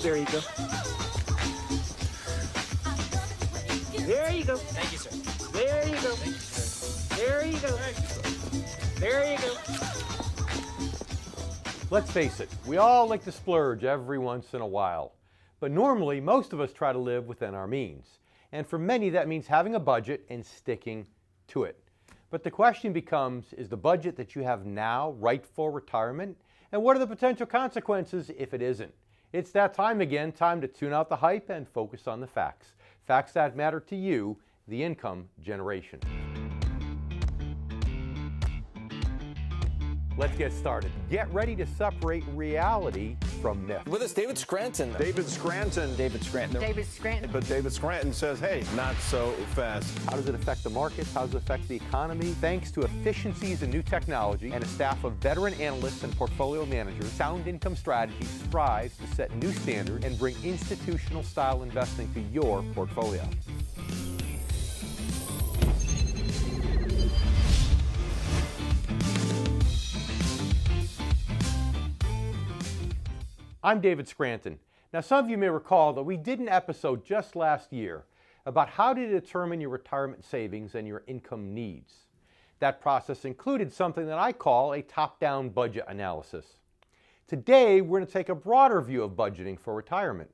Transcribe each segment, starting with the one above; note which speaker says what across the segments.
Speaker 1: There you go. There you go.
Speaker 2: Thank you, sir.
Speaker 1: There you go.
Speaker 2: Thank you, sir.
Speaker 1: There you go. There you go.
Speaker 3: Let's face it, we all like to splurge every once in a while. But normally, most of us try to live within our means. And for many, that means having a budget and sticking to it. But the question becomes, is the budget that you have now right for retirement? And what are the potential consequences if it isn't? It's that time again, time to tune out the hype and focus on the facts. Facts that matter to you, the income generation. Let's get started. Get ready to separate reality from myth.
Speaker 4: With us, David Scranton.
Speaker 5: David Scranton.
Speaker 4: David Scranton.
Speaker 6: David Scranton.
Speaker 5: But David Scranton says, hey, not so fast.
Speaker 3: How does it affect the markets? How does it affect the economy? Thanks to efficiencies and new technology and a staff of veteran analysts and portfolio managers, Sound Income Strategy strives to set new standards and bring institutional style investing to your portfolio. I'm David Scranton. Now, some of you may recall that we did an episode just last year about how to determine your retirement savings and your income needs. That process included something that I call a top-down budget analysis. Today, we're going to take a broader view of budgeting for retirement.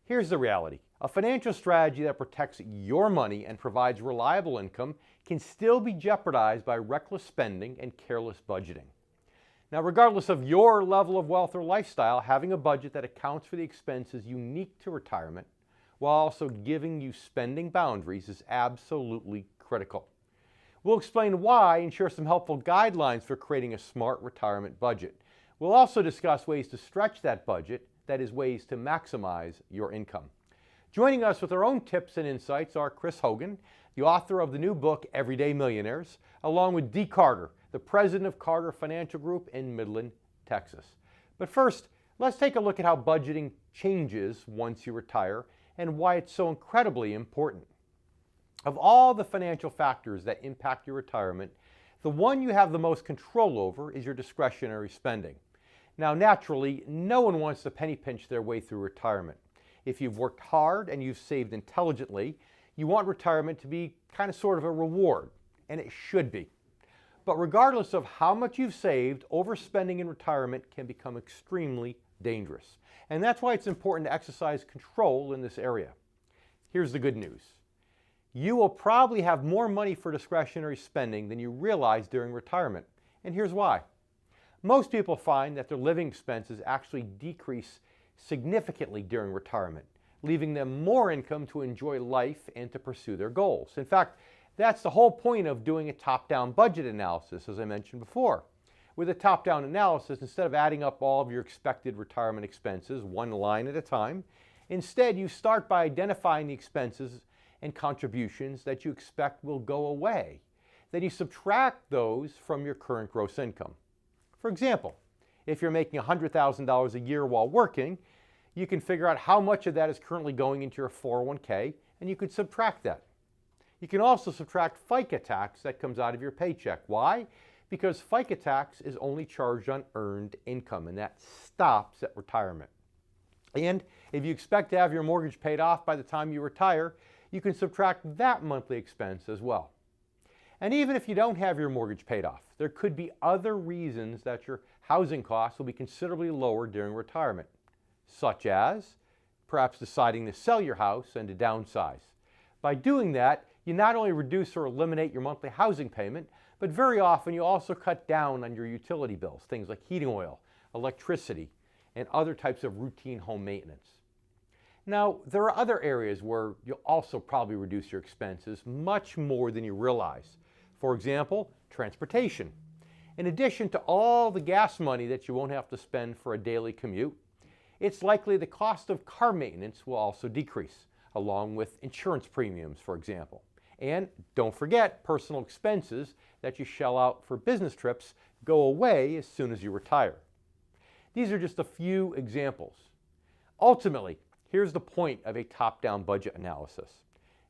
Speaker 3: Here's the reality. A financial strategy that protects your money and provides reliable income can still be jeopardized by reckless spending and careless budgeting. Now, regardless of your level of wealth or lifestyle, having a budget that accounts for the expenses unique to retirement while also giving you spending boundaries is absolutely critical. We'll explain why and share some helpful guidelines for creating a smart retirement budget. We'll also discuss ways to stretch that budget, that is, ways to maximize your income. Joining us with our own tips and insights are Chris Hogan, the author of the new book, Everyday Millionaires, along with Dee Carter, the president of Carter Financial Group in Midland, Texas. But first, let's take a look at how budgeting changes once you retire and why it's so incredibly important. Of all the financial factors that impact your retirement, the one you have the most control over is your discretionary spending. Now, naturally, no one wants to penny pinch their way through retirement. If you've worked hard and you've saved intelligently, you want retirement to be kind of sort of a reward, and it should be. But regardless of how much you've saved, overspending in retirement can become extremely dangerous. And that's why it's important to exercise control in this area. Here's the good news. You will probably have more money for discretionary spending than you realize during retirement. And here's why. Most people find that their living expenses actually decrease significantly during retirement, leaving them more income to enjoy life and to pursue their goals. In fact, that's the whole point of doing a top-down budget analysis, as I mentioned before. With a top-down analysis, instead of adding up all of your expected retirement expenses one line at a time, instead you start by identifying the expenses and contributions that you expect will go away. Then you subtract those from your current gross income. For example, if you're making $100,000 a year while working, you can figure out how much of that is currently going into your 401k, and you could subtract that. You can also subtract FICA tax that comes out of your paycheck. Why? Because FICA tax is only charged on earned income, and that stops at retirement. And if you expect to have your mortgage paid off by the time you retire, you can subtract that monthly expense as well. And even if you don't have your mortgage paid off, there could be other reasons that your housing costs will be considerably lower during retirement, such as perhaps deciding to sell your house and to downsize. By doing that, you not only reduce or eliminate your monthly housing payment, but very often you also cut down on your utility bills, things like heating oil, electricity, and other types of routine home maintenance. Now, there are other areas where you'll also probably reduce your expenses much more than you realize. For example, transportation. In addition to all the gas money that you won't have to spend for a daily commute, it's likely the cost of car maintenance will also decrease, along with insurance premiums, for example. And don't forget, personal expenses that you shell out for business trips go away as soon as you retire. These are just a few examples. Ultimately, here's the point of a top-down budget analysis.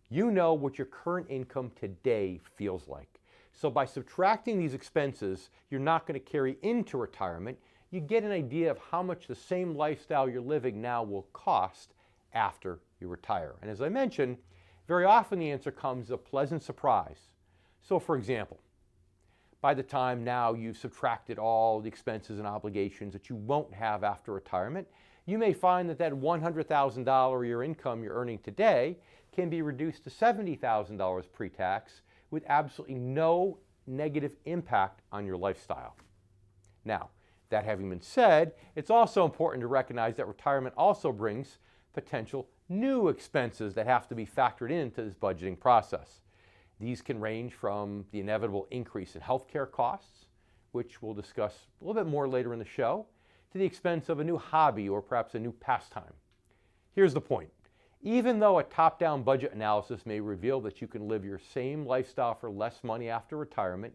Speaker 3: You know what your current income today feels like. So by subtracting these expenses you're not going to carry into retirement, you get an idea of how much the same lifestyle you're living now will cost after you retire. And as I mentioned, very often the answer comes as a pleasant surprise. So for example, by the time now you've subtracted all the expenses and obligations that you won't have after retirement, you may find that that $100,000 a year income you're earning today can be reduced to $70,000 pre-tax with absolutely no negative impact on your lifestyle. Now, that having been said, it's also important to recognize that retirement also brings potential new expenses that have to be factored into this budgeting process. These can range from the inevitable increase in healthcare costs, which we'll discuss a little bit more later in the show, to the expense of a new hobby or perhaps a new pastime. Here's the point. Even though a top-down budget analysis may reveal that you can live your same lifestyle for less money after retirement,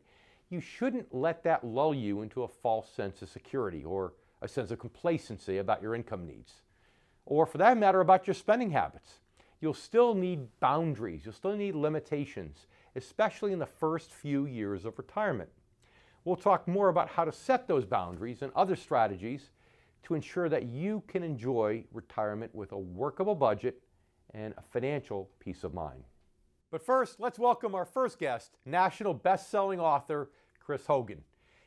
Speaker 3: you shouldn't let that lull you into a false sense of security or a sense of complacency about your income needs, or for that matter, about your spending habits. You'll still need boundaries, you'll still need limitations, especially in the first few years of retirement. We'll talk more about how to set those boundaries and other strategies to ensure that you can enjoy retirement with a workable budget and a financial peace of mind. But first, let's welcome our first guest, national best-selling author, Chris Hogan.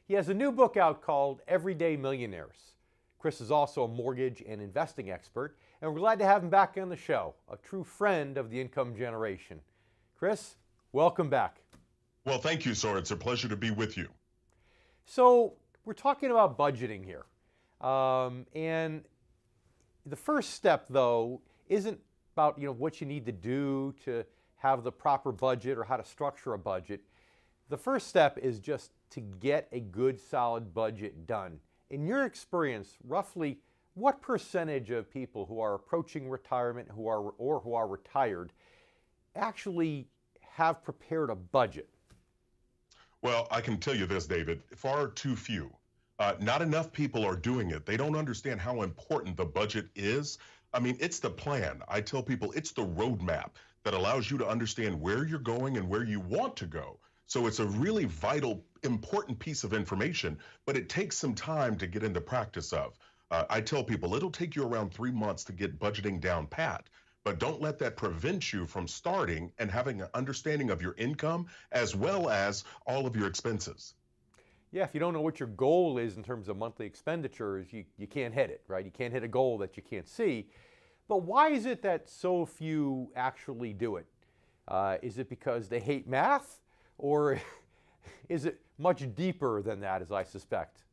Speaker 3: He has a new book out called Everyday Millionaires. Chris is also a mortgage and investing expert, and we're glad to have him back on the show, a true friend of the income generation. Chris, welcome back.
Speaker 2: Well, thank you, sir. It's a pleasure to be with you.
Speaker 3: So we're talking about budgeting here. And the first step, though, isn't about what you need to do to have the proper budget or how to structure a budget. The first step is just to get a good, solid budget done. In your experience, roughly what percentage of people who are approaching retirement who are retired actually have prepared a budget?
Speaker 2: Well, I can tell you this, David, far too few. Not enough people are doing it. They don't understand how important the budget is. I mean, it's the plan. I tell people it's the roadmap that allows you to understand where you're going and where you want to go. So it's a really vital, important piece of information, but it takes some time to get into practice of. I tell people it'll take you around 3 months to get budgeting down pat, but don't let that prevent you from starting and having an understanding of your income as well as all of your expenses.
Speaker 3: Yeah, if you don't know what your goal is in terms of monthly expenditures, you can't hit it, right? You can't hit a goal that you can't see. But why is it that so few actually do it? Is it because they hate math? Or is it much deeper than that, as I suspect?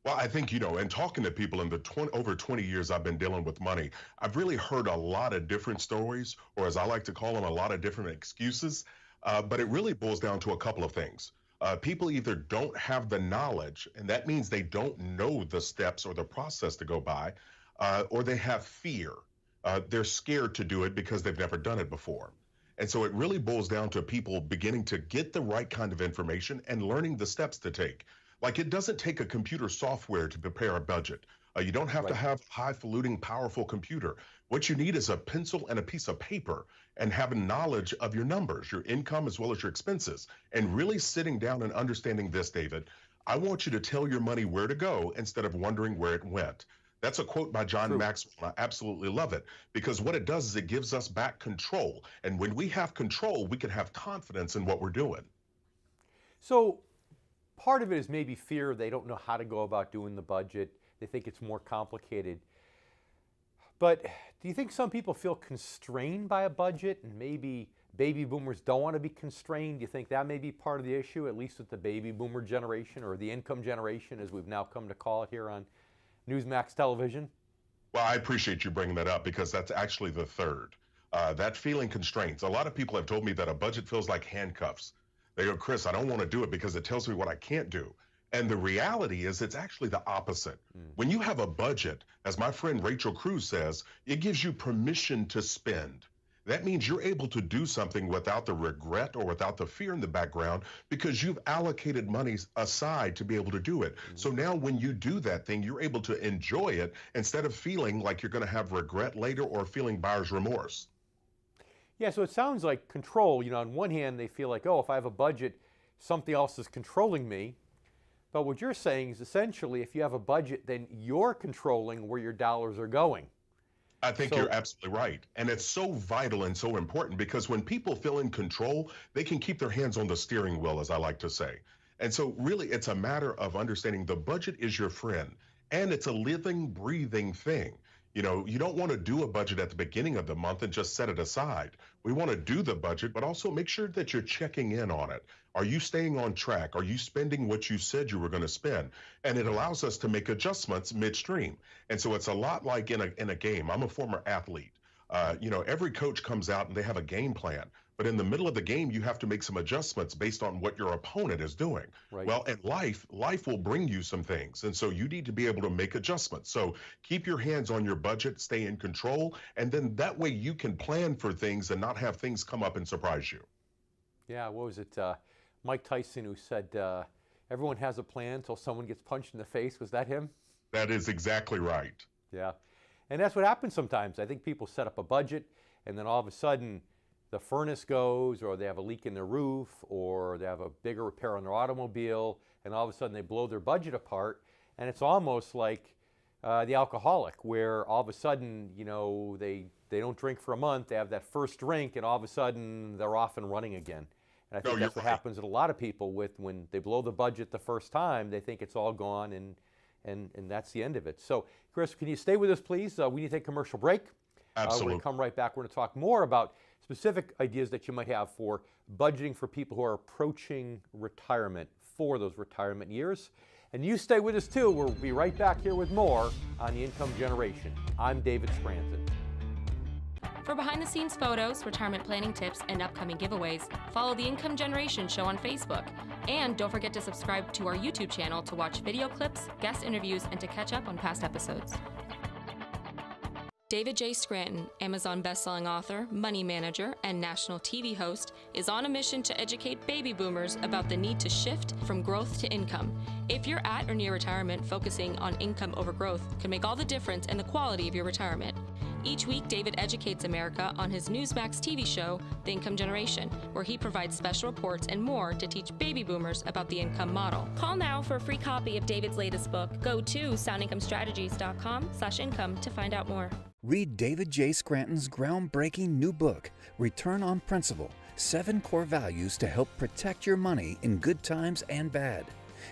Speaker 2: Well, I think, and talking to people in the over 20 years I've been dealing with money, I've really heard a lot of different stories, or as I like to call them, a lot of different excuses. But it really boils down to a couple of things. People either don't have the knowledge, and that means they don't know the steps or the process to go by, or they have fear. They're scared to do it because they've never done it before. And so it really boils down to people beginning to get the right kind of information and learning the steps to take. Like, it doesn't take a computer software to prepare a budget. You don't have to have highfalutin, powerful computer. What you need is a pencil and a piece of paper and having knowledge of your numbers, your income as well as your expenses, and really sitting down and understanding this, David. I want you to tell your money where to go instead of wondering where it went. That's a quote by John Maxwell. I absolutely love it, because what it does is it gives us back control. And when we have control, we can have confidence in what we're doing.
Speaker 3: So part of it is maybe fear. They don't know how to go about doing the budget. They think it's more complicated. But do you think some people feel constrained by a budget, and maybe baby boomers don't want to be constrained? Do you think that may be part of the issue, at least with the baby boomer generation, or the income generation, as we've now come to call it here on Newsmax television?
Speaker 2: Well, I appreciate you bringing that up, because that's actually the third. That feeling constraints. A lot of people have told me that a budget feels like handcuffs. They go, Chris, I don't want to do it because it tells me what I can't do. And the reality is it's actually the opposite. When you have a budget, as my friend Rachel Cruz says, it gives you permission to spend. That means you're able to do something without the regret or without the fear in the background, because you've allocated money aside to be able to do it. So now when you do that thing, you're able to enjoy it instead of feeling like you're going to have regret later or feeling buyer's remorse.
Speaker 3: Yeah, so it sounds like control. On one hand, they feel like, oh, if I have a budget, something else is controlling me. But what you're saying is essentially if you have a budget, then you're controlling where your dollars are going.
Speaker 2: I think you're absolutely right. And it's so vital and so important because when people feel in control, they can keep their hands on the steering wheel, as I like to say. And so really it's a matter of understanding the budget is your friend and it's a living, breathing thing. You know, you don't want to do a budget at the beginning of the month and just set it aside. We want to do the budget, but also make sure that you're checking in on it. Are you staying on track? Are you spending what you said you were going to spend? And it allows us to make adjustments midstream. And so it's a lot like in a game. I'm a former athlete. You know, every coach comes out and they have a game plan. But in the middle of the game, you have to make some adjustments based on what your opponent is doing.
Speaker 3: Right.
Speaker 2: Well, in life will bring you some things. And so you need to be able to make adjustments. So keep your hands on your budget, stay in control, and then that way you can plan for things and not have things come up and surprise you.
Speaker 3: Yeah, what was it? Mike Tyson who said, everyone has a plan until someone gets punched in the face. Was that him?
Speaker 2: That is exactly right.
Speaker 3: Yeah. And that's what happens sometimes. I think people set up a budget and then all of a sudden the furnace goes, or they have a leak in their roof, or they have a bigger repair on their automobile, and all of a sudden they blow their budget apart. And it's almost like the alcoholic, where all of a sudden, you know, they don't drink for a month, they have that first drink, and all of a sudden they're off and running again. And I think that's what happens with a lot of people when they blow the budget the first time, they think it's all gone, and that's the end of it. So, Chris, can you stay with us, please? We need to take a commercial break.
Speaker 2: Absolutely.
Speaker 3: We're going to come right back. We're going to talk more about specific ideas that you might have for budgeting for people who are approaching retirement for those retirement years. And you stay with us too. We'll be right back here with more on the Income Generation. I'm David Scranton.
Speaker 4: For behind-the-scenes photos, retirement planning tips, and upcoming giveaways, follow the Income Generation Show on Facebook. And don't forget to subscribe to our YouTube channel to watch video clips, guest interviews, and to catch up on past episodes. David J. Scranton, Amazon bestselling author, money manager, and national TV host, is on a mission to educate baby boomers about the need to shift from growth to income. If you're at or near retirement, focusing on income over growth can make all the difference in the quality of your retirement. Each week, David educates America on his Newsmax TV show, The Income Generation, where he provides special reports and more to teach baby boomers about the income model.
Speaker 6: Call now for a free copy of David's latest book. Go to soundincomestrategies.com/income to find out more.
Speaker 7: Read David J. Scranton's groundbreaking new book, Return on Principle, 7 Core Values to Help Protect Your Money in Good Times and Bad.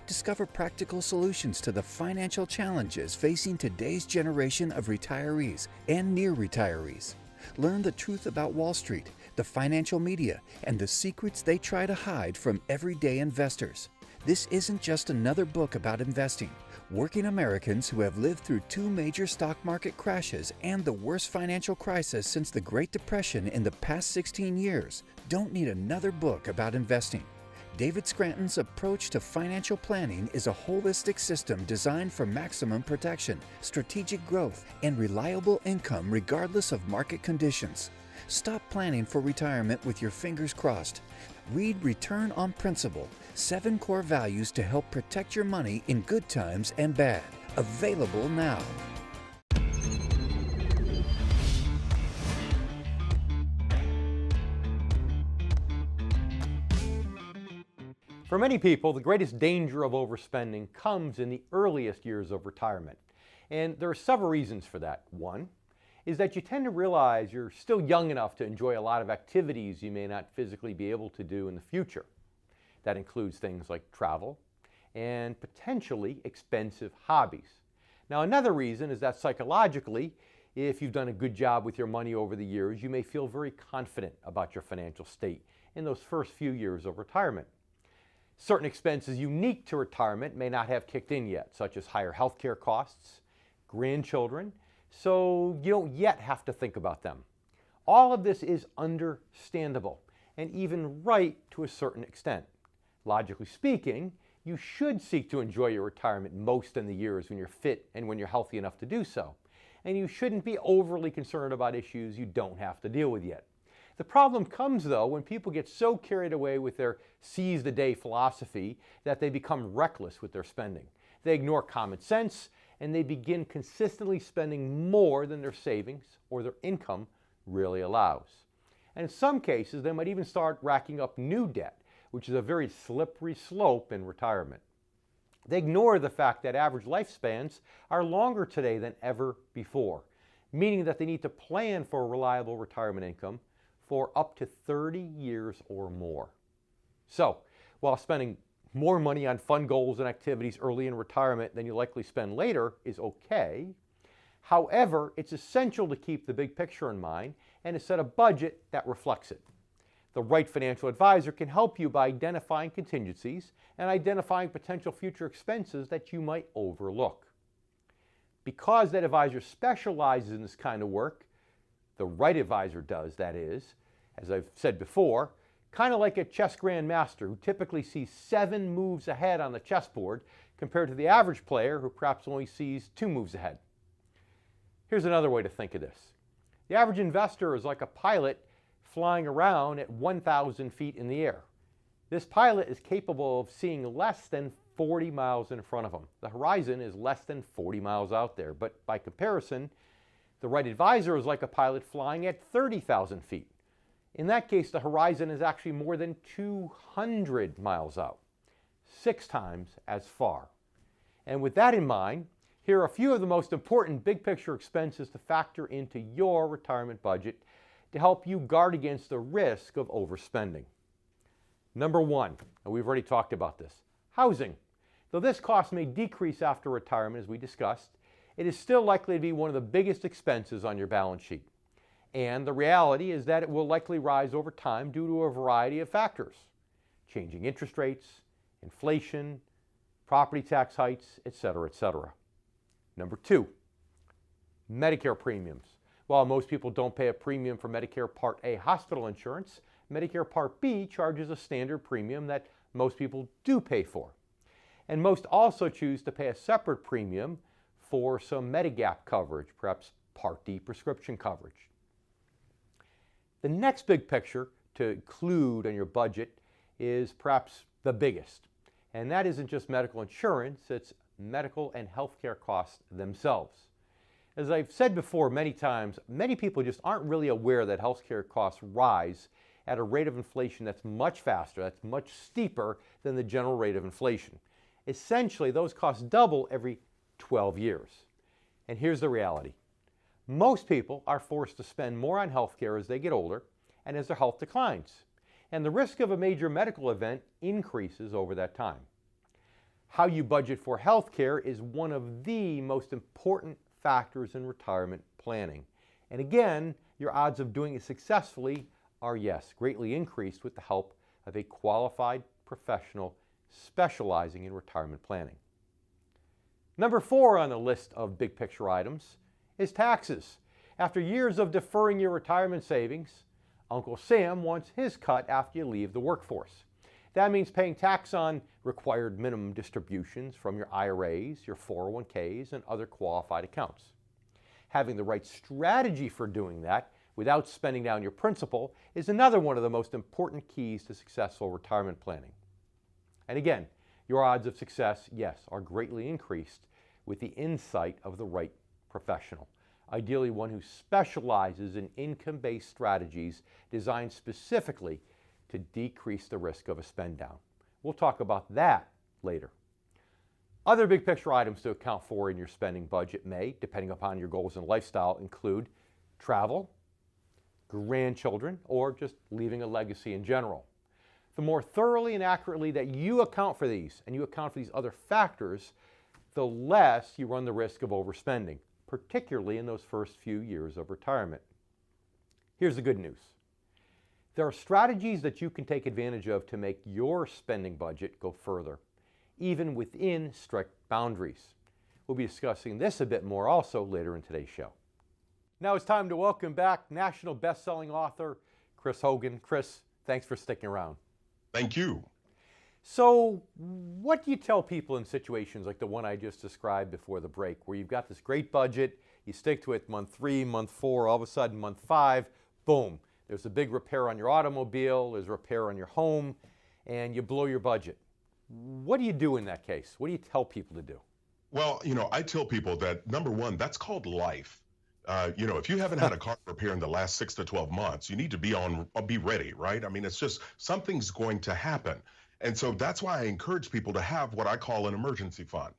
Speaker 7: Discover practical solutions to the financial challenges facing today's generation of retirees and near retirees. Learn the truth about Wall Street, the financial media, and the secrets they try to hide from everyday investors. This isn't just another book about investing. Working Americans who have lived through 2 major stock market crashes and the worst financial crisis since the Great Depression in the past 16 years don't need another book about investing. David Scranton's approach to financial planning is a holistic system designed for maximum protection, strategic growth, and reliable income regardless of market conditions. Stop planning for retirement with your fingers crossed. Read Return on Principle, 7 Core Values to Help Protect Your Money in Good Times and Bad. Available now.
Speaker 3: For many people, the greatest danger of overspending comes in the earliest years of retirement. And there are several reasons for that. One is that you tend to realize you're still young enough to enjoy a lot of activities you may not physically be able to do in the future. That includes things like travel and potentially expensive hobbies. Now, another reason is that psychologically, if you've done a good job with your money over the years, you may feel very confident about your financial state in those first few years of retirement. Certain expenses unique to retirement may not have kicked in yet, such as higher healthcare costs, grandchildren, so you don't yet have to think about them. All of this is understandable and even right to a certain extent. Logically speaking, you should seek to enjoy your retirement most in the years when you're fit and when you're healthy enough to do so. And you shouldn't be overly concerned about issues you don't have to deal with yet. The problem comes, though, when people get so carried away with their seize-the-day philosophy that they become reckless with their spending. They ignore common sense, and they begin consistently spending more than their savings or their income really allows. And in some cases, they might even start racking up new debt, which is a very slippery slope in retirement. They ignore the fact that average lifespans are longer today than ever before, meaning that they need to plan for a reliable retirement income for up to 30 years or more. So, while spending more money on fun goals and activities early in retirement than you likely spend later is okay, however, it's essential to keep the big picture in mind and to set a budget that reflects it. The right financial advisor can help you by identifying contingencies and identifying potential future expenses that you might overlook. Because that advisor specializes in this kind of work, the right advisor does, that is, as I've said before, kind of like a chess grandmaster who typically sees 7 moves ahead on the chessboard compared to the average player who perhaps only sees 2 moves ahead. Here's another way to think of this. The average investor is like a pilot flying around at 1,000 feet in the air. This pilot is capable of seeing less than 40 miles in front of him. The horizon is less than 40 miles out there, but by comparison, the right advisor is like a pilot flying at 30,000 feet. In that case, the horizon is actually more than 200 miles out, 6 times as far. And with that in mind, here are a few of the most important big picture expenses to factor into your retirement budget to help you guard against the risk of overspending. Number 1, and we've already talked about this, housing. Though this cost may decrease after retirement, as we discussed, it is still likely to be one of the biggest expenses on your balance sheet. And the reality is that it will likely rise over time due to a variety of factors: changing interest rates, inflation, property tax hikes, etc., etc. Number 2, Medicare premiums. While most people don't pay a premium for Medicare Part A hospital insurance, Medicare Part B charges a standard premium that most people do pay for. And most also choose to pay a separate premium for some Medigap coverage, perhaps Part D prescription coverage. The next big picture to include on your budget is perhaps the biggest. And that isn't just medical insurance, it's medical and healthcare costs themselves. As I've said before many times, many people just aren't really aware that healthcare costs rise at a rate of inflation that's much faster, that's much steeper than the general rate of inflation. Essentially, those costs double every 12 years. And here's the reality. Most people are forced to spend more on healthcare as they get older and as their health declines. And the risk of a major medical event increases over that time. How you budget for healthcare is one of the most important factors in retirement planning. And again, your odds of doing it successfully are, yes, greatly increased with the help of a qualified professional specializing in retirement planning. Number 4 on the list of big picture items is taxes. After years of deferring your retirement savings, Uncle Sam wants his cut after you leave the workforce. That means paying tax on required minimum distributions from your IRAs, your 401ks, and other qualified accounts. Having the right strategy for doing that without spending down your principal is another one of the most important keys to successful retirement planning. And again, your odds of success, yes, are greatly increased with the insight of the right professional, ideally one who specializes in income-based strategies designed specifically to decrease the risk of a spend down. We'll talk about that later. Other big picture items to account for in your spending budget may, depending upon your goals and lifestyle, include travel, grandchildren, or just leaving a legacy in general. The more thoroughly and accurately that you account for these, and you account for these other factors, the less you run the risk of overspending, particularly in those first few years of retirement. Here's the good news. There are strategies that you can take advantage of to make your spending budget go further, even within strict boundaries. We'll be discussing this a bit more also later in today's show. Now it's time to welcome back national best-selling author Chris Hogan. Chris, thanks for sticking around.
Speaker 2: Thank you.
Speaker 3: So what do you tell people in situations like the one I just described before the break, where you've got this great budget, you stick to it month 3, month 4, all of a sudden month 5, boom, there's a big repair on your automobile, there's a repair on your home, and you blow your budget. What do you do in that case? What do you tell people to do?
Speaker 2: Well, I tell people that, number one, that's called life. If you haven't had a car repair in the last 6 to 12 months, you need to be ready, right? I mean, it's just something's going to happen. And so that's why I encourage people to have what I call an emergency fund.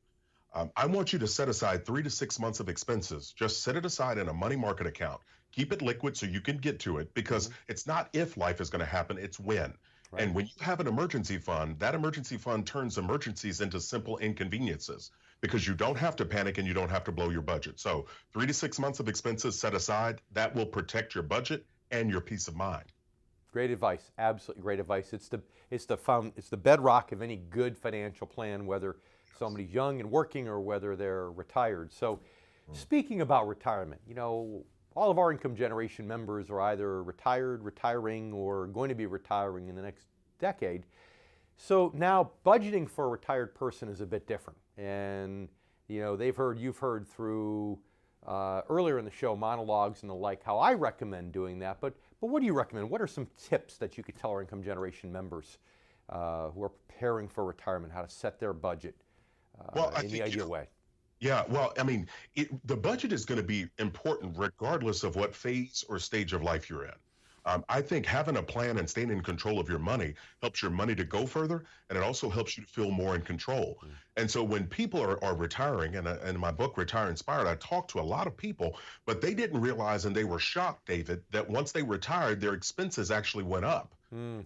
Speaker 2: I want you to set aside 3 to 6 months of expenses. Just set it aside in a money market account. Keep it liquid so you can get to it, because it's not if life is going to happen, it's when. Right. And when you have an emergency fund, that emergency fund turns emergencies into simple inconveniences, because you don't have to panic and you don't have to blow your budget. So 3 to 6 months of expenses set aside, that will protect your budget and your peace of mind.
Speaker 3: Great advice, absolutely great advice. It's the bedrock of any good financial plan, whether somebody's young and working or whether they're retired. So speaking about retirement, you know, all of our income generation members are either retired, retiring, or going to be retiring in the next decade. So now budgeting for a retired person is a bit different. And you know, you've heard through earlier in the show monologues and the like how I recommend doing that. But what do you recommend? What are some tips that you could tell our income generation members who are preparing for retirement, how to set their budget in the ideal way?
Speaker 2: Yeah, well, I mean, the budget is going to be important regardless of what phase or stage of life you're in. I think having a plan and staying in control of your money helps your money to go further, and it also helps you to feel more in control. And so when people are retiring, and in my book, Retire Inspired, I talked to a lot of people, but they didn't realize, and they were shocked, David, that once they retired, their expenses actually went up. I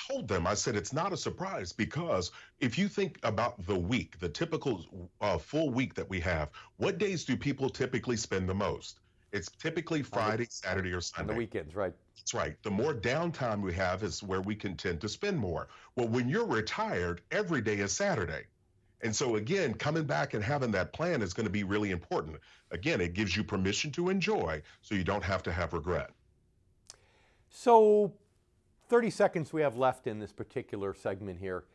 Speaker 2: told them, I said, it's not a surprise, because if you think about the week, the typical full week that we have, what days do people typically spend the most? It's typically Friday, Saturday, or Sunday.
Speaker 3: On the weekends, right?
Speaker 2: That's right. The more downtime we have is where we can tend to spend more. Well, when you're retired, every day is Saturday. And so again, coming back and having that plan is going to be really important. Again, it gives you permission to enjoy so you don't have to have regret.
Speaker 3: So 30 seconds we have left in this particular segment here.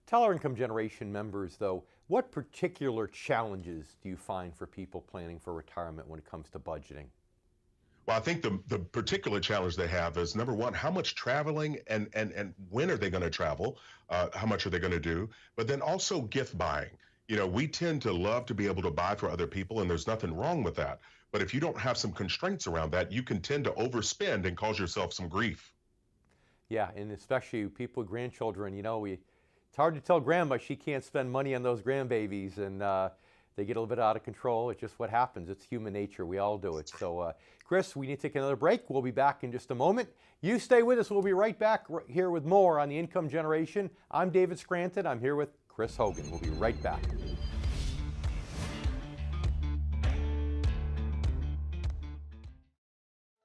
Speaker 3: Tell our income generation members, though, what particular challenges do you find for people planning for retirement when it comes to budgeting?
Speaker 2: Well, I think the particular challenge they have is, number one, how much traveling and when are they going to travel? How much are they going to do? But then also gift buying. You know, we tend to love to be able to buy for other people, and there's nothing wrong with that. But if you don't have some constraints around that, you can tend to overspend and cause yourself some grief.
Speaker 3: Yeah, and especially people with grandchildren, you know, it's hard to tell grandma she can't spend money on those grandbabies, and they get a little bit out of control. It's just what happens. It's human nature. We all do it. So, Chris, we need to take another break. We'll be back in just a moment. You stay with us. We'll be right back here with more on the income generation. I'm David Scranton. I'm here with Chris Hogan. We'll be right back.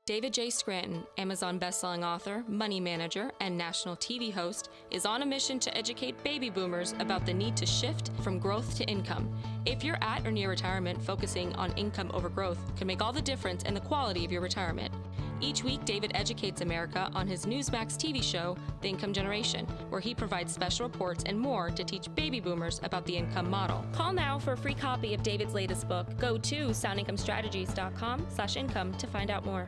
Speaker 4: David J. Scranton, Amazon bestselling author, money manager, and national TV host, is on a mission to educate baby boomers about the need to shift from growth to income. If you're at or near retirement, focusing on income over growth can make all the difference in the quality of your retirement. Each week, David educates America on his Newsmax TV show, The Income Generation, where he provides special reports and more to teach baby boomers about the income model.
Speaker 6: Call now for a free copy of David's latest book. Go to soundincomestrategies.com/income to find out more.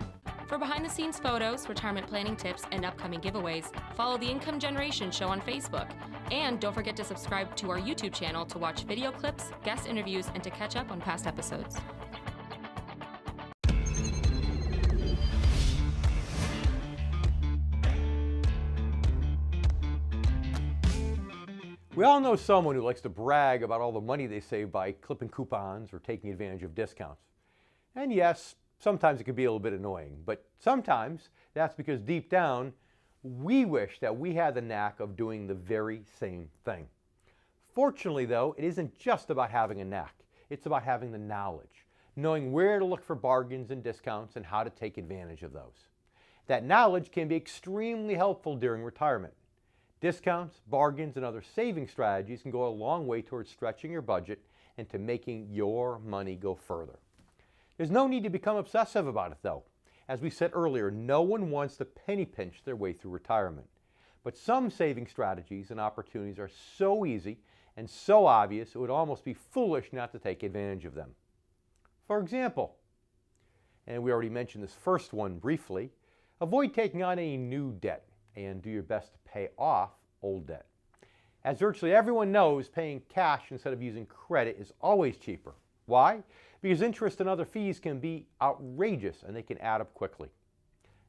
Speaker 4: For behind-the-scenes photos, retirement planning tips, and upcoming giveaways, follow The Income Generation Show on Facebook. And don't forget to subscribe to our YouTube channel to watch video clips, guest interviews, and to catch up on past episodes.
Speaker 3: We all know someone who likes to brag about all the money they save by clipping coupons or taking advantage of discounts. And yes, sometimes it can be a little bit annoying, but sometimes that's because deep down, we wish that we had the knack of doing the very same thing. Fortunately, though, it isn't just about having a knack. It's about having the knowledge, knowing where to look for bargains and discounts and how to take advantage of those. That knowledge can be extremely helpful during retirement. Discounts, bargains, and other saving strategies can go a long way towards stretching your budget and to making your money go further. There's no need to become obsessive about it, though. As we said earlier, no one wants to penny pinch their way through retirement. But some saving strategies and opportunities are so easy and so obvious it would almost be foolish not to take advantage of them. For example, and we already mentioned this first one briefly, avoid taking on any new debt and do your best to pay off old debt. As virtually everyone knows, paying cash instead of using credit is always cheaper. Why? Because interest and other fees can be outrageous and they can add up quickly.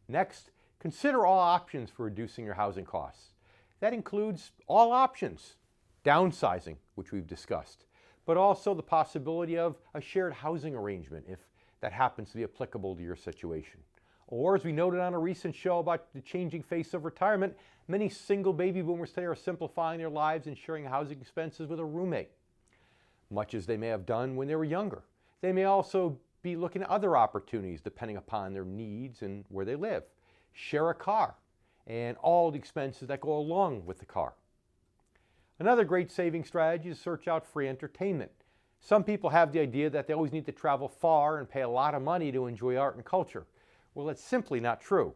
Speaker 3: Next, consider all options for reducing your housing costs. That includes all options, downsizing, which we've discussed, but also the possibility of a shared housing arrangement if that happens to be applicable to your situation. Or, as we noted on a recent show about the changing face of retirement, many single baby boomers today are simplifying their lives and sharing housing expenses with a roommate, much as they may have done when they were younger. They may also be looking at other opportunities depending upon their needs and where they live. Share a car and all the expenses that go along with the car. Another great saving strategy is search out free entertainment. Some people have the idea that they always need to travel far and pay a lot of money to enjoy art and culture. Well, that's simply not true.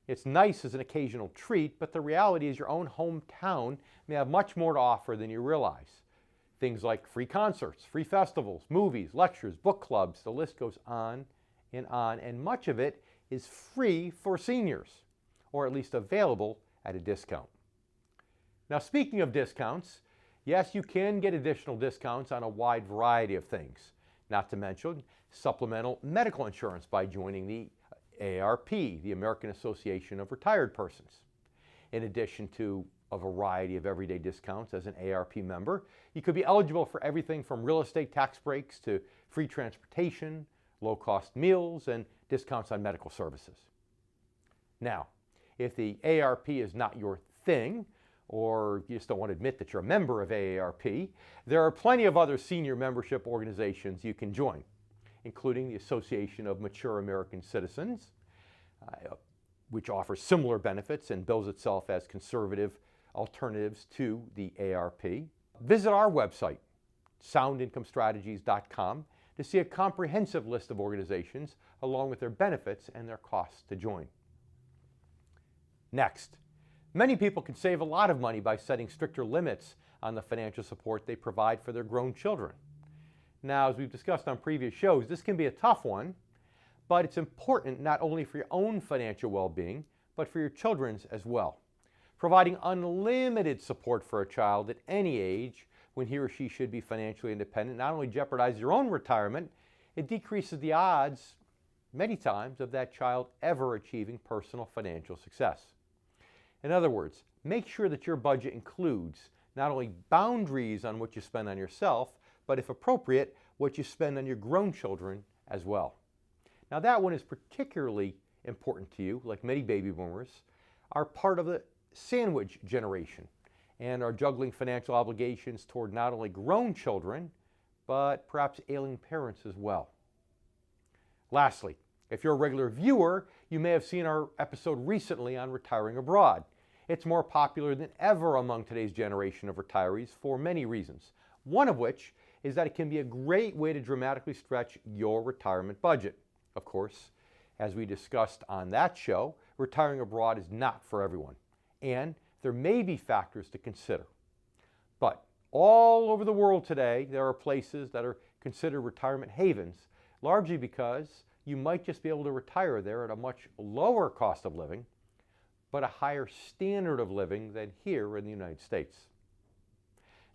Speaker 3: It's nice as an occasional treat, but the reality is your own hometown may have much more to offer than you realize. Things like free concerts, free festivals, movies, lectures, book clubs, the list goes on, and much of it is free for seniors, or at least available at a discount. Now, speaking of discounts, yes, you can get additional discounts on a wide variety of things, not to mention supplemental medical insurance by joining the AARP, the American Association of Retired Persons. In addition to a variety of everyday discounts as an AARP member, you could be eligible for everything from real estate tax breaks to free transportation, low-cost meals, and discounts on medical services. Now, if the AARP is not your thing, or you just don't want to admit that you're a member of AARP, there are plenty of other senior membership organizations you can join, including the Association of Mature American Citizens, which offers similar benefits and bills itself as conservative alternatives to the AARP. Visit our website, soundincomestrategies.com, to see a comprehensive list of organizations along with their benefits and their costs to join. Next, many people can save a lot of money by setting stricter limits on the financial support they provide for their grown children. Now, as we've discussed on previous shows, this can be a tough one, but it's important not only for your own financial well-being, but for your children's as well. Providing unlimited support for a child at any age when he or she should be financially independent not only jeopardizes your own retirement, it decreases the odds, many times, of that child ever achieving personal financial success. In other words, make sure that your budget includes not only boundaries on what you spend on yourself, but if appropriate, what you spend on your grown children as well. Now, that one is particularly important to you, like many baby boomers are part of the sandwich generation and are juggling financial obligations toward not only grown children, but perhaps ailing parents as well. Lastly, if you're a regular viewer, you may have seen our episode recently on retiring abroad. It's more popular than ever among today's generation of retirees for many reasons, one of which is that it can be a great way to dramatically stretch your retirement budget. Of course, as we discussed on that show, retiring abroad is not for everyone, and there may be factors to consider. But all over the world today, there are places that are considered retirement havens, largely because you might just be able to retire there at a much lower cost of living, but a higher standard of living than here in the United States.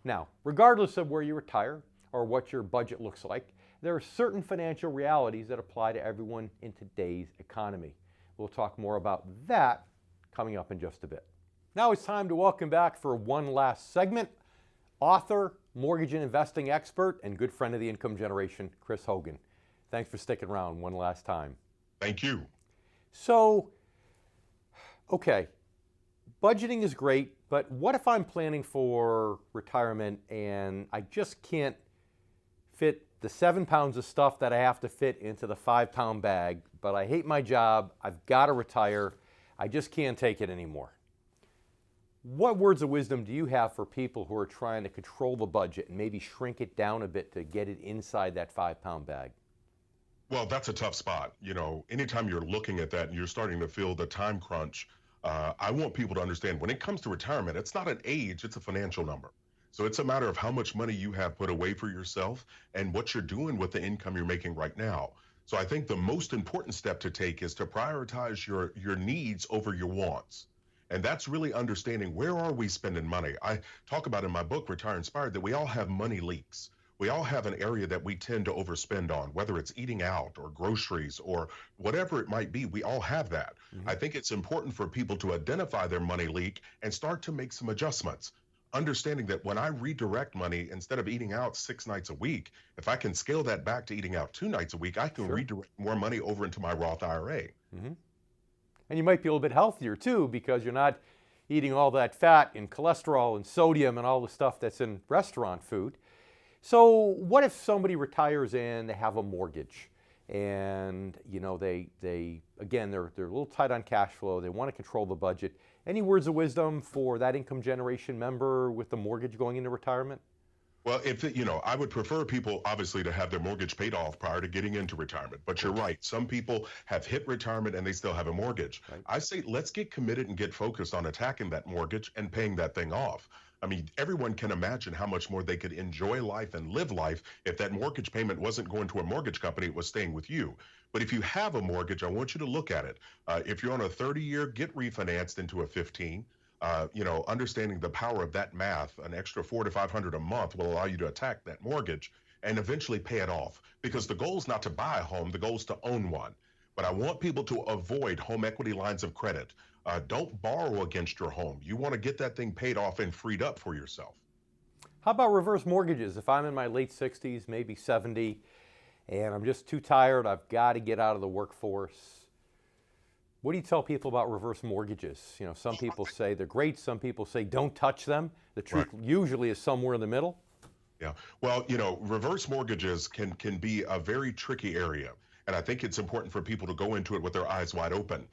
Speaker 3: Now, regardless of where you retire or what your budget looks like, there are certain financial realities that apply to everyone in today's economy. We'll talk more about that coming up in just a bit. Now it's time to welcome back for one last segment, author, mortgage and investing expert, and good friend of the income generation, Chris Hogan. Thanks for sticking around one last time.
Speaker 2: Thank you.
Speaker 3: So, okay, budgeting is great, but what if I'm planning for retirement and I just can't fit the 7 pounds of stuff that I have to fit into the 5-pound bag, but I hate my job, I've got to retire, I just can't take it anymore? What words of wisdom do you have for people who are trying to control the budget and maybe shrink it down a bit to get it inside that 5-pound bag?
Speaker 2: Well, that's a tough spot. You know, anytime you're looking at that and you're starting to feel the time crunch, I want people to understand when it comes to retirement, it's not an age, it's a financial number. So it's a matter of how much money you have put away for yourself and what you're doing with the income you're making right now. So I think the most important step to take is to prioritize your needs over your wants. And that's really understanding, where are we spending money? I talk about in my book, Retire Inspired, that we all have money leaks. We all have an area that we tend to overspend on, whether it's eating out or groceries or whatever it might be. We all have that. I think it's important for people to identify their money leak and start to make some adjustments. Understanding that when I redirect money, instead of eating out 6 nights a week, if I can scale that back to eating out 2 nights a week, I can redirect more money over into my Roth IRA.
Speaker 3: And you might be a little bit healthier too, because you're not eating all that fat and cholesterol and sodium and all the stuff that's in restaurant food. So what if somebody retires and they have a mortgage and they again they're a little tight on cash flow, they want to control the budget. Any words of wisdom for that income generation member with the mortgage going into retirement?
Speaker 2: Well, I would prefer people obviously to have their mortgage paid off prior to getting into retirement. But you're right. Some people have hit retirement and they still have a mortgage.
Speaker 3: Right.
Speaker 2: I say let's get committed and get focused on attacking that mortgage and paying that thing off. I mean, everyone can imagine how much more they could enjoy life and live life if that mortgage payment wasn't going to a mortgage company, it was staying with you. But if you have a mortgage, I want you to look at it. If you're on a 30-year, get refinanced into a 15. Understanding the power of that math, an extra $400 to $500 a month will allow you to attack that mortgage and eventually pay it off. Because the goal is not to buy a home, the goal is to own one. But I want people to avoid home equity lines of credit. Don't borrow against your home. You want to get that thing paid off and freed up for yourself.
Speaker 3: How about reverse mortgages? If I'm in my late 60s, maybe 70, and I'm just too tired, I've got to get out of the workforce. What do you tell people about reverse mortgages? Some people say they're great. Some people say don't touch them. The truth usually is somewhere in the middle.
Speaker 2: Yeah. Well, reverse mortgages can be a very tricky area. And I think it's important for people to go into it with their eyes wide open.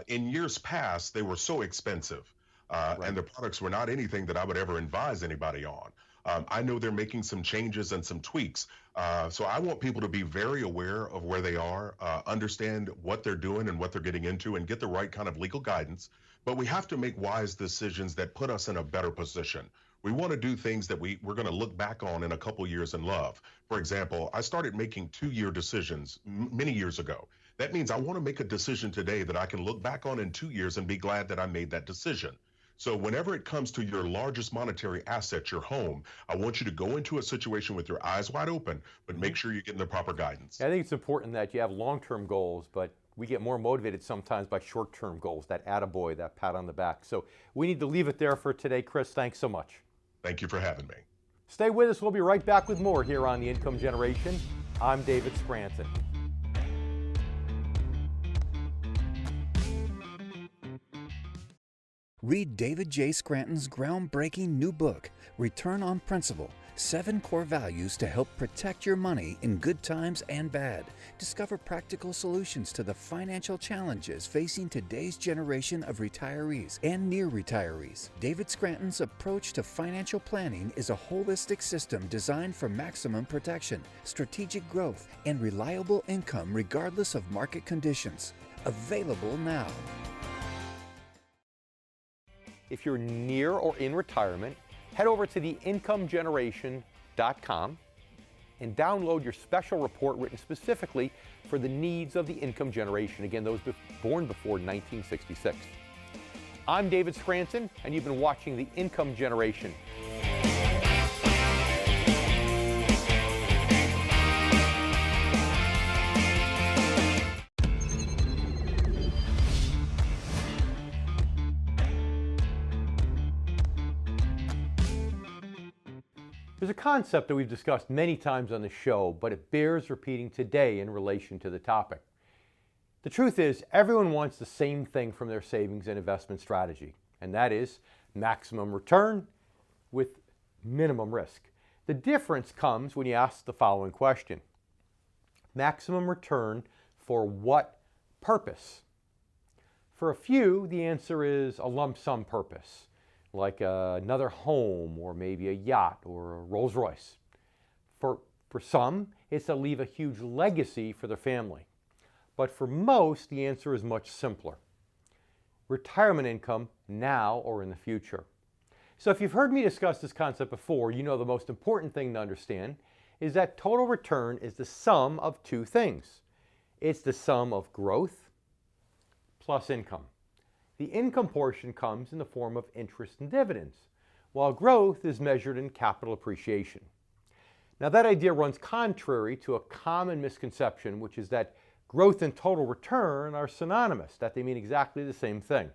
Speaker 2: In years past, they were so expensive, and the products were not anything that I would ever advise anybody on. I know they're making some changes and some tweaks. So I want people to be very aware of where they are, understand what they're doing and what they're getting into, and get the right kind of legal guidance. But we have to make wise decisions that put us in a better position. We want to do things that we're going to look back on in a couple years and love. For example, I started making 2-year decisions many years ago. That means I want to make a decision today that I can look back on in 2 years and be glad that I made that decision. So whenever it comes to your largest monetary asset, your home, I want you to go into a situation with your eyes wide open, but make sure you're getting the proper guidance.
Speaker 3: I think it's important that you have long-term goals, but we get more motivated sometimes by short-term goals, that attaboy, that pat on the back. So we need to leave it there for today. Chris, thanks so much.
Speaker 2: Thank you for having me.
Speaker 3: Stay with us. We'll be right back with more here on The Income Generation. I'm David Scranton.
Speaker 7: Read David J. Scranton's groundbreaking new book, Return on Principle, 7 Core Values to Help Protect Your Money in Good Times and Bad. Discover practical solutions to the financial challenges facing today's generation of retirees and near retirees. David Scranton's approach to financial planning is a holistic system designed for maximum protection, strategic growth, and reliable income regardless of market conditions. Available now.
Speaker 3: If you're near or in retirement, head over to theincomegeneration.com and download your special report written specifically for the needs of the income generation. Again, those born before 1966. I'm David Scranton, and you've been watching The Income Generation. There's a concept that we've discussed many times on the show, but it bears repeating today in relation to the topic. The truth is, everyone wants the same thing from their savings and investment strategy, and that is maximum return with minimum risk. The difference comes when you ask the following question. Maximum return for what purpose? For a few, the answer is a lump sum purpose, like another home or maybe a yacht or a Rolls Royce. For some, it's to leave a huge legacy for their family. But for most, the answer is much simpler. Retirement income now or in the future. So if you've heard me discuss this concept before, you know the most important thing to understand is that total return is the sum of two things. It's the sum of growth plus income. The income portion comes in the form of interest and dividends, while growth is measured in capital appreciation. Now, that idea runs contrary to a common misconception, which is that growth and total return are synonymous, that they mean exactly the same thing.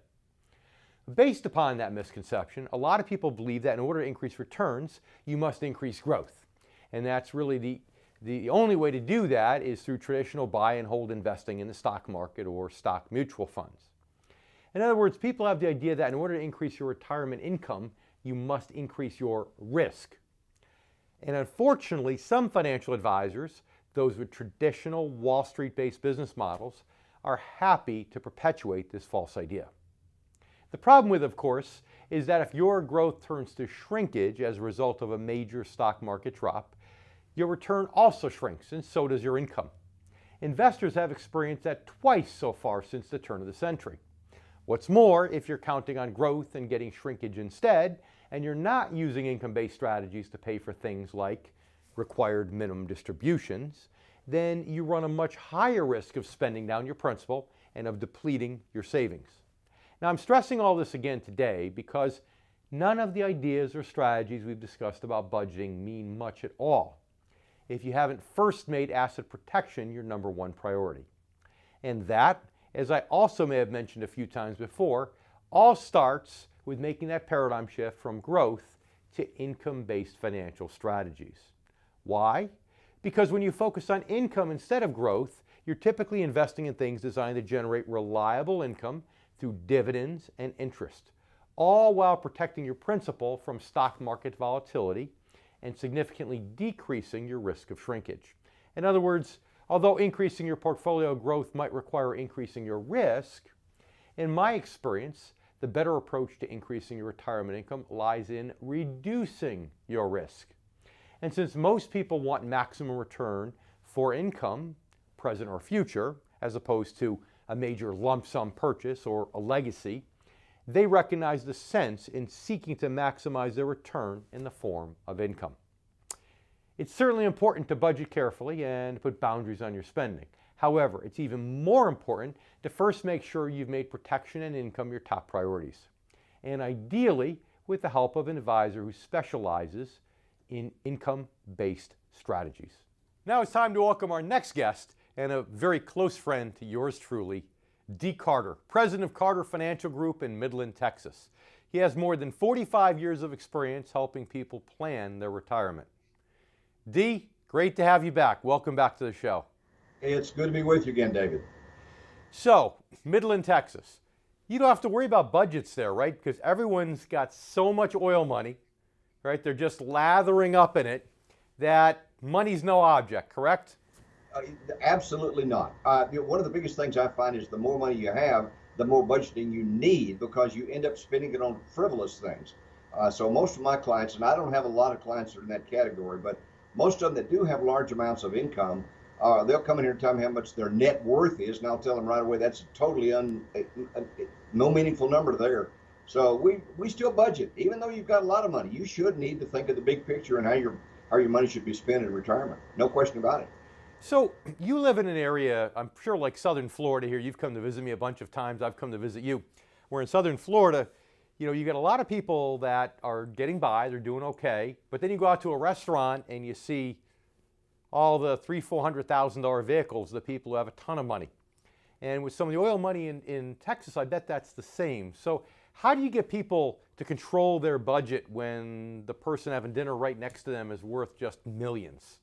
Speaker 3: Based upon that misconception, a lot of people believe that in order to increase returns, you must increase growth. And that's really the only way to do that is through traditional buy and hold investing in the stock market or stock mutual funds. In other words, people have the idea that in order to increase your retirement income, you must increase your risk. And unfortunately, some financial advisors, those with traditional Wall Street-based business models, are happy to perpetuate this false idea. The problem with, of course, is that if your growth turns to shrinkage as a result of a major stock market drop, your return also shrinks, and so does your income. Investors have experienced that twice so far since the turn of the century. What's more, if you're counting on growth and getting shrinkage instead, and you're not using income-based strategies to pay for things like required minimum distributions, then you run a much higher risk of spending down your principal and of depleting your savings. Now, I'm stressing all this again today because none of the ideas or strategies we've discussed about budgeting mean much at all if you haven't first made asset protection your number one priority. And that, as I also may have mentioned a few times before, all starts with making that paradigm shift from growth to income-based financial strategies. Why? Because when you focus on income instead of growth, you're typically investing in things designed to generate reliable income through dividends and interest, all while protecting your principal from stock market volatility and significantly decreasing your risk of shrinkage. In other words, although increasing your portfolio growth might require increasing your risk, in my experience, the better approach to increasing your retirement income lies in reducing your risk. And since most people want maximum return for income, present or future, as opposed to a major lump sum purchase or a legacy, they recognize the sense in seeking to maximize their return in the form of income. It's certainly important to budget carefully and put boundaries on your spending. However, it's even more important to first make sure you've made protection and income your top priorities, and ideally with the help of an advisor who specializes in income-based strategies. Now it's time to welcome our next guest and a very close friend to yours truly, Dee Carter, president of Carter Financial Group in Midland, Texas. He has more than 45 years of experience helping people plan their retirement. Dee, great to have you back. Welcome back to the show.
Speaker 8: It's good to be with you again, David.
Speaker 3: So, Midland, Texas. You don't have to worry about budgets there, right? Because everyone's got so much oil money, right? They're just lathering up in it that money's no object, correct?
Speaker 8: Absolutely not. One of the biggest things I find is the more money you have, the more budgeting you need because you end up spending it on frivolous things. So most of my clients, and I don't have a lot of clients that are in that category, but most of them that do have large amounts of income, they'll come in here and tell me how much their net worth is, and I'll tell them right away that's totally no meaningful number there. So we still budget. Even though you've got a lot of money, you should need to think of the big picture and how your money should be spent in retirement. No question about it.
Speaker 3: So you live in an area, I'm sure like Southern Florida here. You've come to visit me a bunch of times. I've come to visit you. We're in Southern Florida. You know, you get a lot of people that are getting by, they're doing okay, but then you go out to a restaurant and you see all the $300,000-$400,000 vehicles, the people who have a ton of money. And with some of the oil money in Texas, I bet that's the same. So how do you get people to control their budget when the person having dinner right next to them is worth just millions?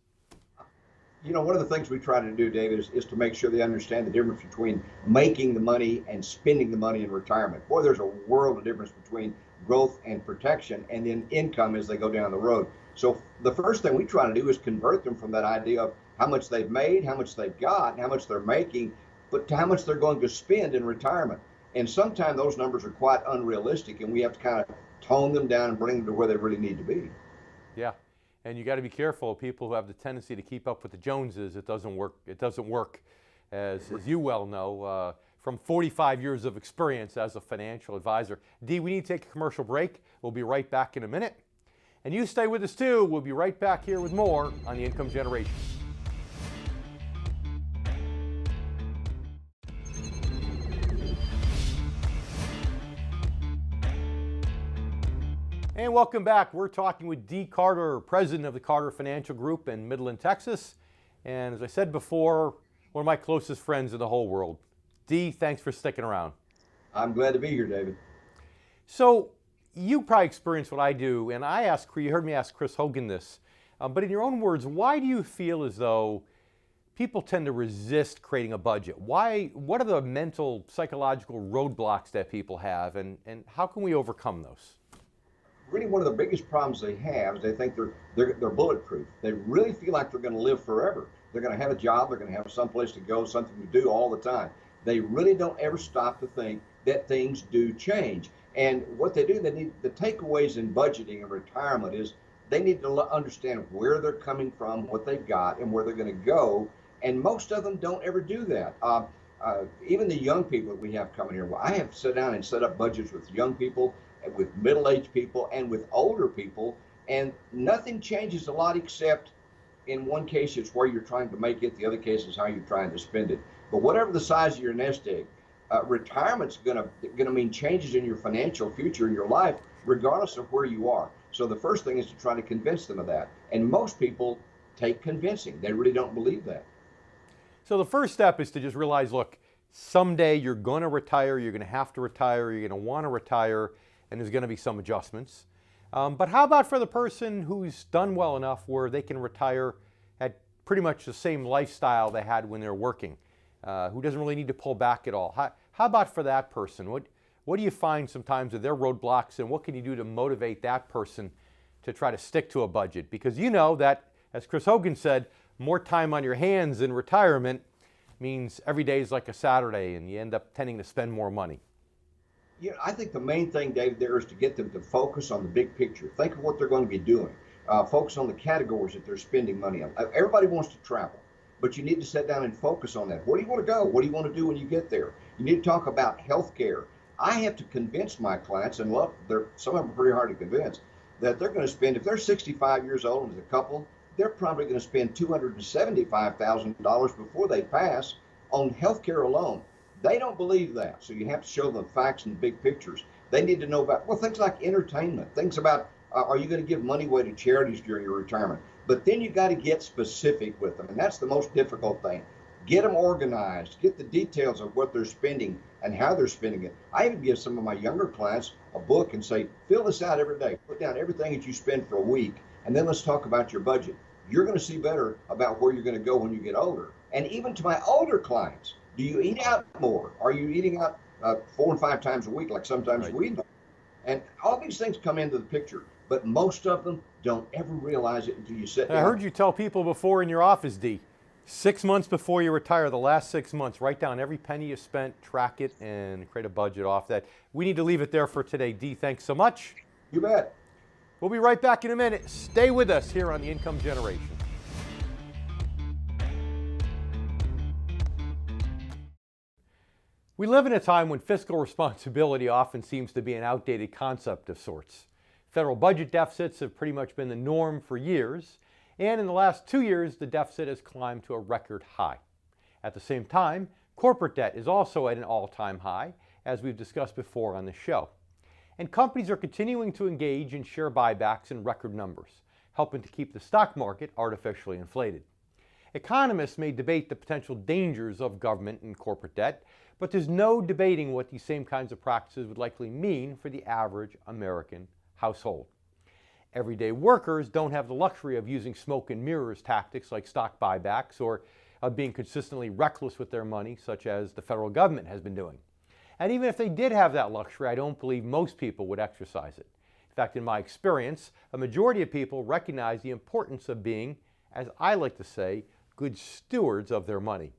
Speaker 8: You know, one of the things we try to do, David, is to make sure they understand the difference between making the money and spending the money in retirement. Boy, there's a world of difference between growth and protection and then income as they go down the road. So the first thing we try to do is convert them from that idea of how much they've made, how much they've got, and how much they're making, but to how much they're going to spend in retirement. And sometimes those numbers are quite unrealistic, and we have to kind of tone them down and bring them to where they really need to be.
Speaker 3: Yeah. And you got to be careful of people who have the tendency to keep up with the Joneses. It doesn't work. It doesn't work, as you well know, from 45 years of experience as a financial advisor. Dee, we need to take a commercial break. We'll be right back in a minute. And you stay with us too. We'll be right back here with more on the Income Generation. And welcome back. We're talking with Dee Carter, president of the Carter Financial Group in Midland, Texas. And as I said before, one of my closest friends in the whole world. Dee, thanks for sticking around.
Speaker 8: I'm glad to be here, David.
Speaker 3: So you probably experienced what I do, and you heard me ask Chris Hogan this, but in your own words, why do you feel as though people tend to resist creating a budget? What are the mental, psychological roadblocks that people have, and how can we overcome those?
Speaker 8: Really, one of the biggest problems they have is they think they're bulletproof. They really feel like they're going to live forever. They're going to have a job. They're going to have someplace to go, something to do all the time. They really don't ever stop to think that things do change. And what they do, they need the takeaways in budgeting and retirement is they need to understand where they're coming from, what they've got, and where they're going to go. And most of them don't ever do that. Even the young people that we have coming here, I have sat down and set up budgets with young people, with middle-aged people, and with older people, and nothing changes a lot except in one case it's where you're trying to make it, the other case is how you're trying to spend it. But whatever the size of your nest egg, retirement's gonna mean changes in your financial future in your life, regardless of where you are. So the first thing is to try to convince them of that. And most people take convincing. They really don't believe that.
Speaker 3: So the first step is to just realize, look, someday you're going to retire, you're going to have to retire, you're going to want to retire, and there's going to be some adjustments. But how about for the person who's done well enough where they can retire at pretty much the same lifestyle they had when they were working, who doesn't really need to pull back at all? How about for that person? What do you find sometimes are their roadblocks, and what can you do to motivate that person to try to stick to a budget? Because you know that, as Chris Hogan said, more time on your hands in retirement means every day is like a Saturday, and you end up tending to spend more money.
Speaker 8: Yeah, I think the main thing, David, there is to get them to focus on the big picture. Think of what they're going to be doing. Focus on the categories that they're spending money on. Everybody wants to travel, but you need to sit down and focus on that. Where do you want to go? What do you want to do when you get there? You need to talk about health care. I have to convince my clients, and look, some of them are pretty hard to convince, that they're going to spend, if they're 65 years old as a couple, they're probably going to spend $275,000 before they pass on health care alone. They don't believe that, so you have to show them facts and big pictures. They need to know about, well, things like entertainment, things about, are you going to give money away to charities during your retirement? But then you got to get specific with them, and that's the most difficult thing. Get them organized, get the details of what they're spending and how they're spending it. I even give some of my younger clients a book and say, fill this out every day. Put down everything that you spend for a week, and then let's talk about your budget. You're going to see better about where you're going to go when you get older. And even to my older clients, do you eat out more? Are you eating out 4 and 5 times a week like sometimes we do? And all these things come into the picture, but most of them don't ever realize it until you sit down.
Speaker 3: I heard you tell people before in your office, Dee, 6 months before you retire, the last 6 months, write down every penny you spent, track it, and create a budget off that. We need to leave it there for today. Dee, thanks so much.
Speaker 8: You bet.
Speaker 3: We'll be right back in a minute. Stay with us here on The Income Generation. We live in a time when fiscal responsibility often seems to be an outdated concept of sorts. Federal budget deficits have pretty much been the norm for years, and in the last 2 years, the deficit has climbed to a record high. At the same time, corporate debt is also at an all-time high, as we've discussed before on the show. And companies are continuing to engage in share buybacks in record numbers, helping to keep the stock market artificially inflated. Economists may debate the potential dangers of government and corporate debt, but there's no debating what these same kinds of practices would likely mean for the average American household. Everyday workers don't have the luxury of using smoke and mirrors tactics like stock buybacks or of being consistently reckless with their money, such as the federal government has been doing. And even if they did have that luxury, I don't believe most people would exercise it. In fact, in my experience, a majority of people recognize the importance of being, as I like to say, good stewards of their money,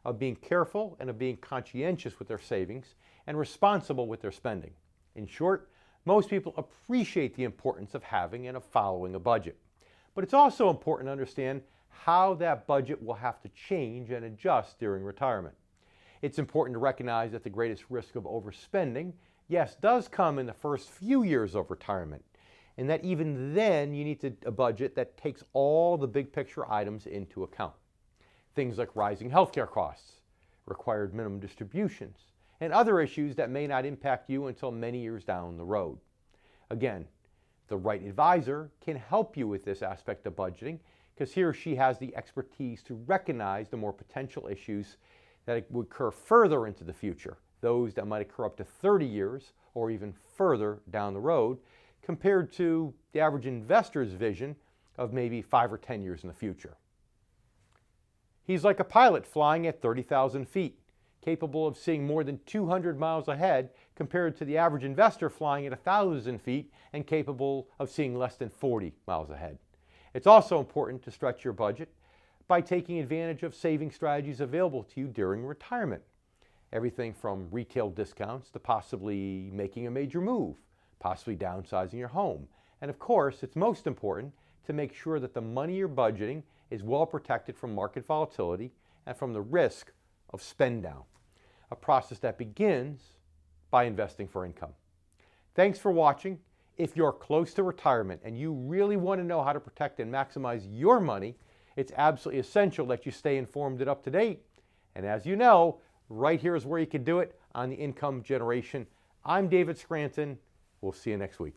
Speaker 3: of being careful and of being conscientious with their savings and responsible with their spending. In short, most people appreciate the importance of having and of following a budget. But it's also important to understand how that budget will have to change and adjust during retirement. It's important to recognize that the greatest risk of overspending, yes, does come in the first few years of retirement, and that even then you need a budget that takes all the big picture items into account. Things like rising healthcare costs, required minimum distributions, and other issues that may not impact you until many years down the road. Again, The right advisor can help you with this aspect of budgeting because he or she has the expertise to recognize the more potential issues that would occur further into the future, those that might occur up to 30 years or even further down the road, compared to the average investor's vision of maybe 5 or 10 years in the future. He's like a pilot flying at 30,000 feet, capable of seeing more than 200 miles ahead compared to the average investor flying at 1,000 feet and capable of seeing less than 40 miles ahead. It's also important to stretch your budget by taking advantage of saving strategies available to you during retirement. Everything from retail discounts to possibly making a major move, possibly downsizing your home. And of course, it's most important to make sure that the money you're budgeting is well protected from market volatility and from the risk of spend down, a process that begins by investing for income. Thanks for watching. If you're close to retirement and you really want to know how to protect and maximize your money, it's absolutely essential that you stay informed and up to date. And as you know, right here is where you can do it on the Income Generation. I'm David Scranton. We'll see you next week.